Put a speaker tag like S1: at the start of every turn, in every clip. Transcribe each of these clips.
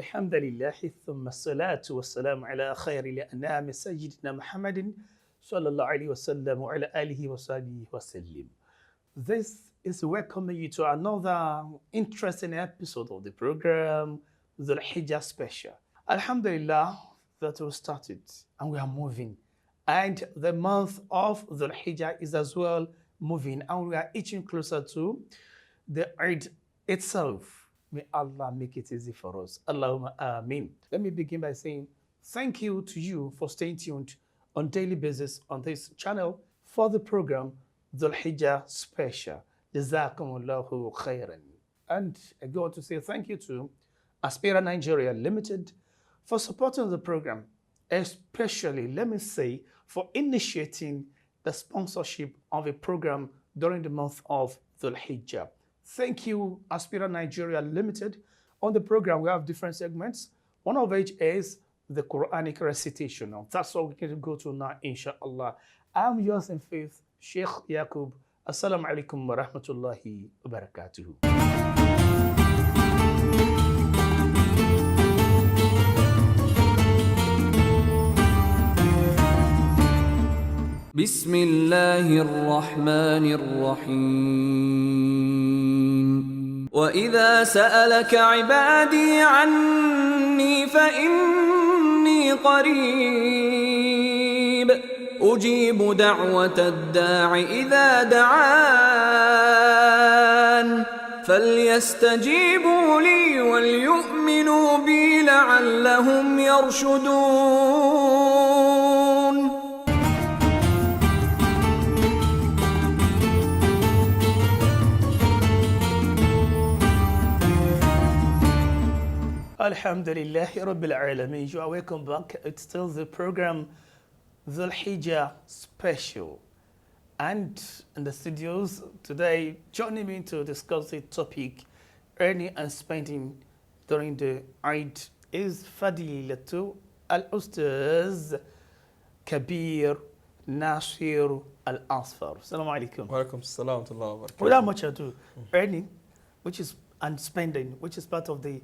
S1: الحمد لله ثم الصلاة والسلام على خير الأنام سيدنا محمد صلى الله عليه وسلم وعلى آله وصحبه وسلم. This is welcoming you to another interesting episode of the program, the Hijah Special. Alhamdulillah that we started and we are moving. And the month of the Hijah is as well moving and we are inching closer to the Eid itself. May Allah make it easy for us. Allahumma ameen. Let me begin by saying thank you to you for staying tuned on daily basis on this channel for the program Dhul Hijah Special. Jazakumullahu khairan. And I go on to say thank you to Aspira Nigeria Limited for supporting the program, especially, let me say, for initiating the sponsorship of a program during the month of Dhul Hijjah. Thank you, Aspira Nigeria Limited. On the program, we have different segments. One of which is the Quranic recitation. Now, that's what we're going to go to now, inshallah. I'm yours in faith, Sheikh Yaqub. Assalamu alaikum wa rahmatullahi wa barakatuhu.
S2: بسم الله الرحمن الرحيم وإذا سألك عبادي عني فإني قريب أجيب دعوة الداع إذا دعان فليستجيبوا لي وليؤمنوا بي لعلهم يرشدون.
S1: Alhamdulillah Rabbil Alameen. You are welcome back. It's still the program Dhul Hijjah Special. And in the studios today, joining me to discuss the topic earning and spending during the Eid is Fadilatu Al-Ustaz Kabir Nasir Al-Asfar. Assalamu alaikum.
S3: Wa alaikum salam wa barakatuh.
S1: Without much ado, earning, which is and spending, which is part of the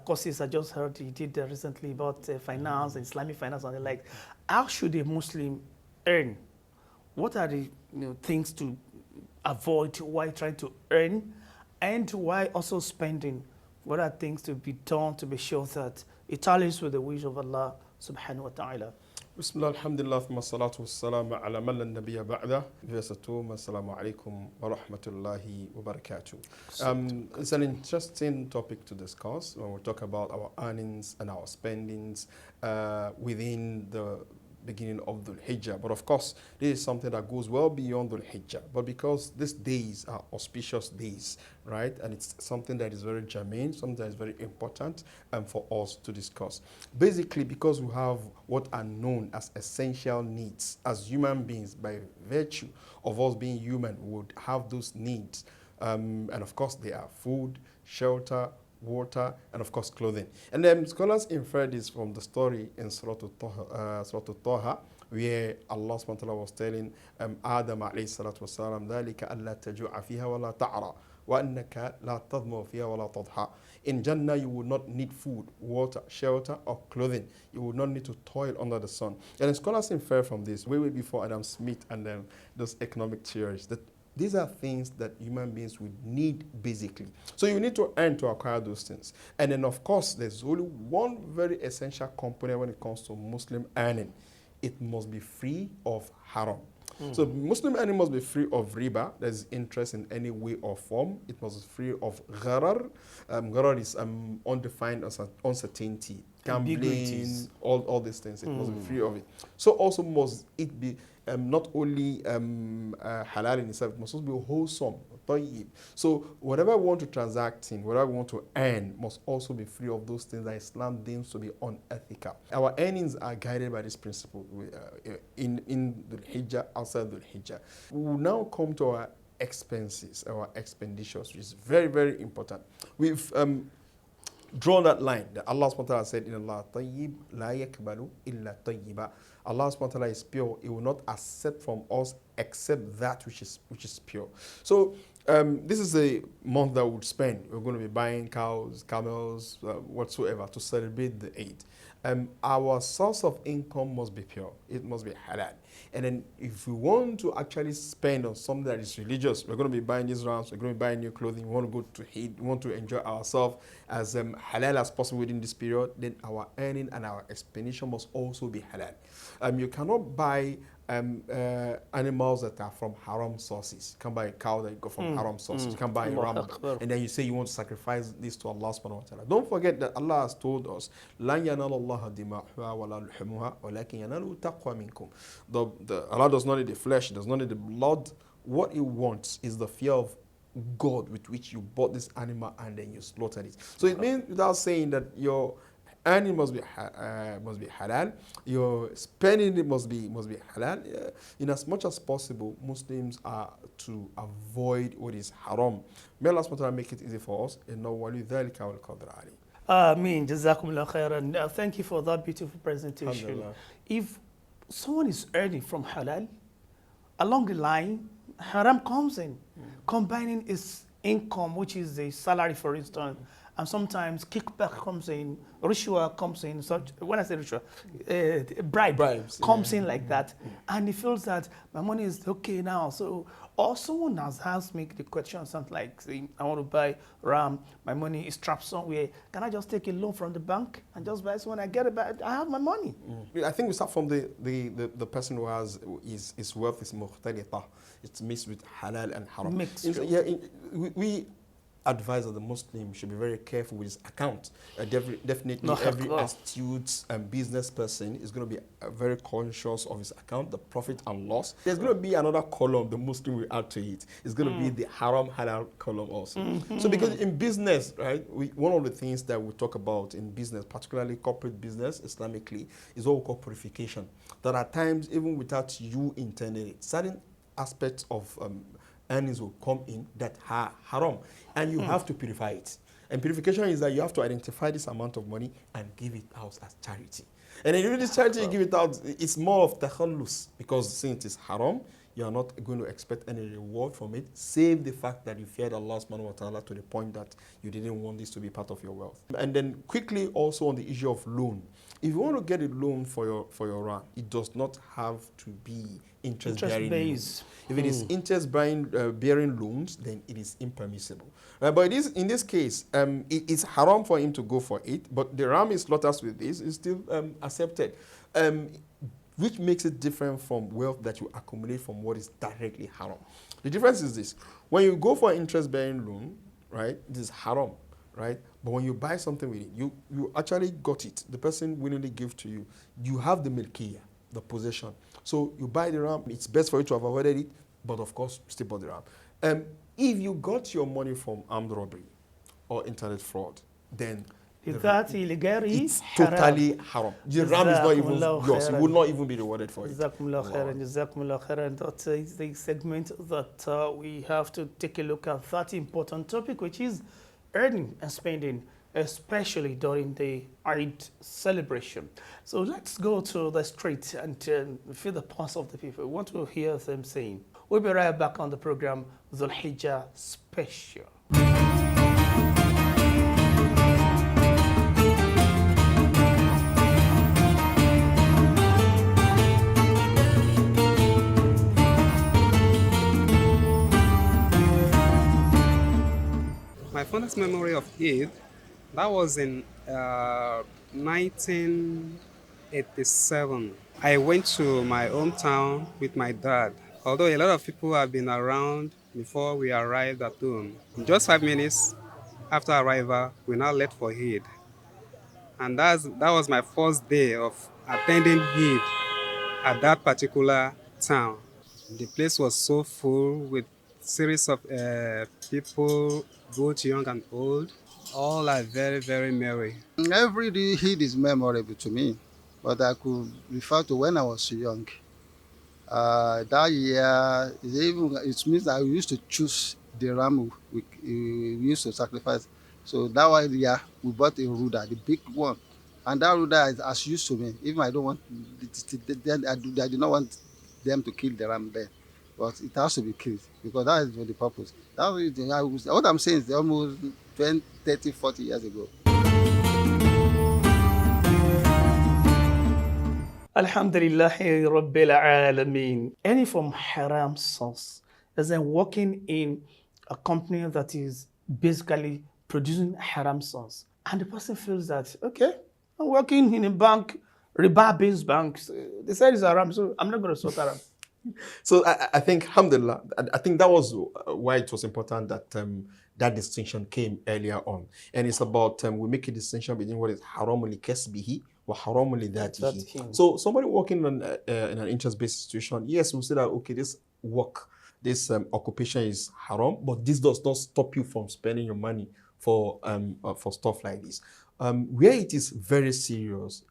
S1: courses I just heard you did recently about finance, Islamic finance, and the like. How should a Muslim earn? What are the things to avoid while trying to earn, and why also spending? What are things to be done to be sure that it tallies with the wish of Allah subhanahu wa ta'ala?
S3: Bismillah, alhamdulillah, thumma salatu wassalamu ala man la nabiyya ba'da. Assalamu alaikum wa rahmatullahi wa barakatuh. It's an interesting topic to discuss when we talk about our earnings and our spendings within the beginning of Dhul Hijjah. But of course, this is something that goes well beyond Dhul Hijjah. But because these days are auspicious days, right? And it's something that is very germane, something that is very important for us to discuss. Basically, because we have what are known as essential needs as human beings, by virtue of us being human, we would have those needs. And of course, they are food, shelter, water, and of course clothing. And then scholars infer this from the story in Surah Al-Taha, where Allah subhanahu wa ta'ala was telling Adam alayhi salatu wasalam, ذَلِكَ أَلَّا تَجُوعَ فِيهَا وَلَا تَعْرَى وَأَنَّكَ لَا تَضْمَوْ فِيهَا وَلَا تَضْحَى. In Jannah, you will not need food, water, shelter, or clothing. You will not need to toil under the sun. And the scholars infer from this, way before Adam Smith and then those economic theories, that these are things that human beings would need basically. So you need to earn to acquire those things. And then of course, there's only one very essential component when it comes to Muslim earning. It must be free of haram. So Muslim earning must be free of riba, there's interest in any way or form. It must be free of gharar. Gharar is undefined uncertainty, gambling, all these things. It must be free of it. So also must it be not only halal in itself, it must also be wholesome, tayyib. So whatever we want to transact in, whatever we want to earn, must also be free of those things that Islam deems to be unethical. Our earnings are guided by this principle in the Hijjah, outside the Hijjah. We will now come to our expenses, our expenditures, which is very, very important. We've drawn that line that Allah subhanahu wa ta'ala said in Allah, tayyib la yakbalu illa tayyiba. Allah subhanahu wa ta'ala is pure. He will not accept from us except that which is pure. So This is a month that we would spend. We're going to be buying cows, camels, whatsoever to celebrate the Eid. Our source of income must be pure. It must be halal. And then if we want to actually spend on something that is religious, we're going to be buying these rams, we're going to be buying new clothing, we want to go to Eid, we want to enjoy ourselves as halal as possible within this period, then our earning and our expenditure must also be halal. You cannot buy animals that are from haram sources. You can't buy a cow that got from haram sources. You can't buy a ram and then you say you want to sacrifice this to Allah subhanahu wa ta'ala. Don't forget that Allah has told us, لَنْ يَنَالَ اللَّهَ دِمَاءُهَا وَلَا لُحُمُهَا وَلَكِنْ يَنَالُ تَقْوَى مِنْكُمْ. Allah does not need the flesh, does not need the blood. What He wants is the fear of God with which you bought this animal and then you slaughtered it. So it means, without saying that your earning must be halal, your spending it must be halal. In as much as possible, Muslims are to avoid what is haram. May Allah subhanahu wa ta'ala make it easy for us. إِنَّهُ وَلِيُّ ذَلِكَ وَالْقَادِرُ عَلَيْهِ.
S1: Ameen. Jazakumullah khairan. Thank you for that beautiful presentation. If someone is earning from halal, along the line, haram comes in, combining his income, which is a salary, for instance, and sometimes kickback comes in, rishwa comes in. Such, when I say rishwa, bribes comes in like that, and he feels that my money is okay now. So, or someone has asked me the question, something like, saying, I want to buy RAM, my money is trapped somewhere. Can I just take a loan from the bank and just buy? So when I get it back, I have my money.
S3: I think we start from the person who has his wealth is mukhtalita. It's mixed with halal and haram.
S1: Mixed.
S3: We advise that the Muslim should be very careful with his account. Definitely every astute business person is going to be very conscious of his account, the profit and loss. There's going to be another column the Muslim will add to it. It's going to be the haram halal column also. So because in business, right, one of the things that we talk about in business, particularly corporate business, Islamically, is what we call purification. That at times, even without you intending it, certain aspects of earnings will come in that are haram, and you have to purify it. And purification is that you have to identify this amount of money and give it out as charity. And then you do this charity, you give it out, it's more of takhallus, because since it is haram, you are not going to expect any reward from it, save the fact that you feared Allah subhanahu wa ta'ala to the point that you didn't want this to be part of your wealth. And then quickly also on the issue of loan. If you want to get a loan for your RAM, it does not have to be interest-bearing loans. If it is interest-bearing loans, then it is impermissible. But in this case, it's haram for him to go for it, but the RAM is slaughtered with this is still accepted, which makes it different from wealth that you accumulate from what is directly haram. The difference is this. When you go for an interest-bearing loan, right, this is haram. Right? But when you buy something with it, you actually got it. The person willingly gave to you. You have the milkiyah, the possession. So you buy the RAM. It's best for you to have avoided it, but of course, still bought the RAM. If you got your money from armed robbery or internet fraud, then
S1: that illegality,
S3: it's totally haram. The RAM is not even yours. You will not even be rewarded for it.
S1: Jazakumullah khairan. That is the segment that we have to take a look at that important topic, which is earning and spending, especially during the Eid celebration. So let's go to the street and feel the pulse of the people. We want to hear them saying. We'll be right back on the program, Dhul Hijah Special.
S4: My fondest memory of Eid, that was in 1987. I went to my hometown with my dad. Although a lot of people have been around before we arrived at home. Just 5 minutes after arrival, we now left for Eid. And that was my first day of attending Eid at that particular town. The place was so full with series of people, both young and old. All are very, very merry.
S5: Every Eid is memorable to me, but I could refer to when I was young. That year, it means I used to choose the ram we used to sacrifice. So that one year, we bought a ruda, the big one. And that ruda is as used to me. Even I don't want, I did not want them to kill the ram there. but it has to be killed because that is for the purpose. That's what I'm saying is almost 20, 30, 40 years ago.
S1: Alhamdulillahi Rabbil Alameen. Any from haram source, as in working in a company that is basically producing haram source, and the person feels that, okay, I'm working in a bank, riba-based bank, they said it's haram, so I'm not going to sort haram.
S3: So I think, alhamdulillah, I think that was why it was important that that distinction came earlier on. And it's about, we make a distinction between what is haram li kasbihi wa haram li dhatihi. So somebody working in an interest-based situation, yes, we'll say that, okay, this work, this occupation is haram, but this does not stop you from spending your money for stuff like this. Where it is very serious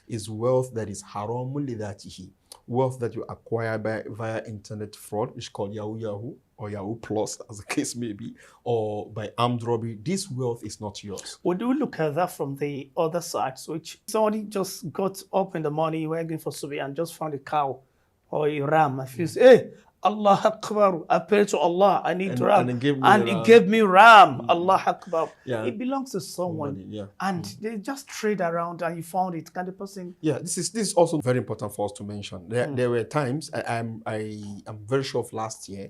S3: is wealth that is haram li dhatihi. Wealth that you acquire via internet fraud, which is called Yahoo Yahoo or Yahoo Plus, as the case may be, or by armed robbery. This wealth is not yours.
S1: Would you look at that from the other side, which somebody just got up in the morning, working for Subi, and just found a cow or a ram, and feels, hey, Allah Akbar, I pray to Allah, I need ram. And he gave me ram, Allah Akbar. Yeah. It belongs to someone. And they just trade around and you found it. Kind of person.
S3: Yeah, this is also very important for us to mention. There were times, I'm very sure of last year,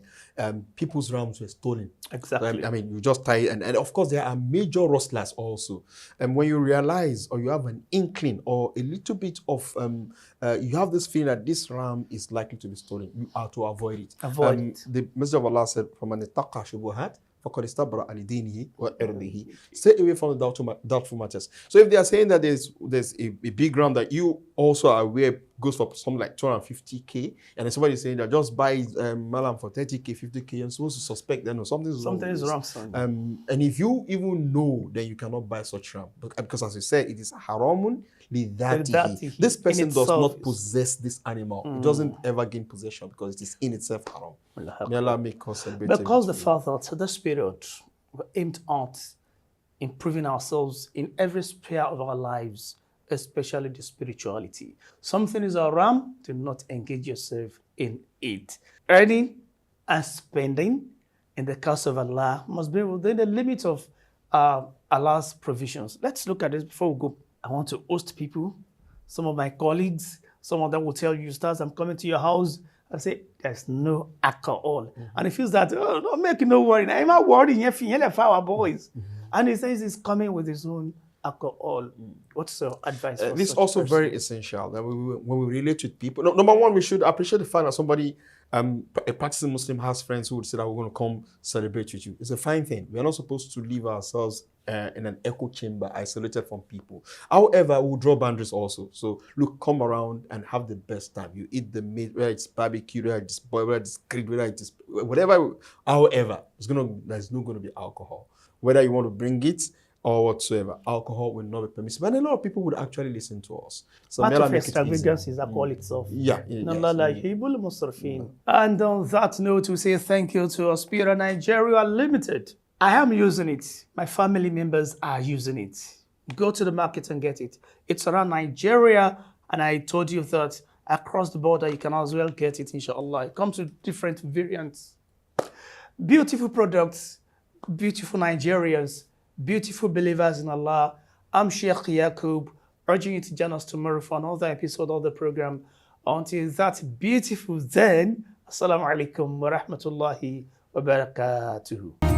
S3: people's rams were stolen.
S1: Exactly.
S3: I mean, you just tie it, and of course there are major rustlers also. And when you realize or you have an inkling or a little bit of, you have this feeling that this ram is likely to be stolen, you are to avoid it.
S1: Avoid it.
S3: The Messenger of Allah said, "From an ittaqa shubuhat, faqad istabra li dinihi wa irdihi." Stay away from the doubtful matters. So if they are saying that there's a big ram that you also are aware goes for something like 250k, and then somebody is saying that just buy malam for 30k, 50k, you're supposed to suspect then something is wrong. And if you even know, then you cannot buy such ram because, as you said, it is haramun li dhatihi. This person does not possess this animal. It doesn't ever gain possession because it is in itself haram. May Allah make us celebrate.
S1: Because the Father, to this period, we're aimed at improving ourselves in every sphere of our lives, especially the spirituality. Something is haram, do not engage yourself in it. Earning and spending in the cause of Allah must be within the limits of Allah's provisions. Let's look at this before we go. I want to host people. Some of my colleagues, some of them will tell you, Stars, I'm coming to your house. I say, there's no alcohol. And he feels that, oh, don't make no worry. I'm not worrying if our boys. And he says he's coming with his own alcohol. What's your advice for
S3: this is
S1: such
S3: also
S1: person?
S3: very essential that when we relate with people. Number one, we should appreciate the fact that somebody, a practicing Muslim, has friends who would say that we're going to come celebrate with you. It's a fine thing. We are not supposed to leave ourselves in an echo chamber, isolated from people. However, we'll draw boundaries also. So look, come around and have the best time. You eat the meat, whether it's barbecue, whether it's boiled, whether it's grilled, whether it's whatever. However, there's not going to be alcohol. Whether you want to bring it or whatsoever, alcohol will not be permissible. And a lot of people would actually listen to us. So
S1: part of extravagance is alcohol itself. And on that note, we say thank you to Aspira Nigeria Limited. I am using it. My family members are using it. Go to the market and get it. It's around Nigeria, and I told you that across the border, you can as well get it, inshallah. It comes with different variants. Beautiful products, beautiful Nigerians, beautiful believers in Allah. I'm Sheikh Yaqub, urging you to join us tomorrow for another episode of the program. Until that beautiful then, Assalamu alaikum wa rahmatullahi wa barakatuhu.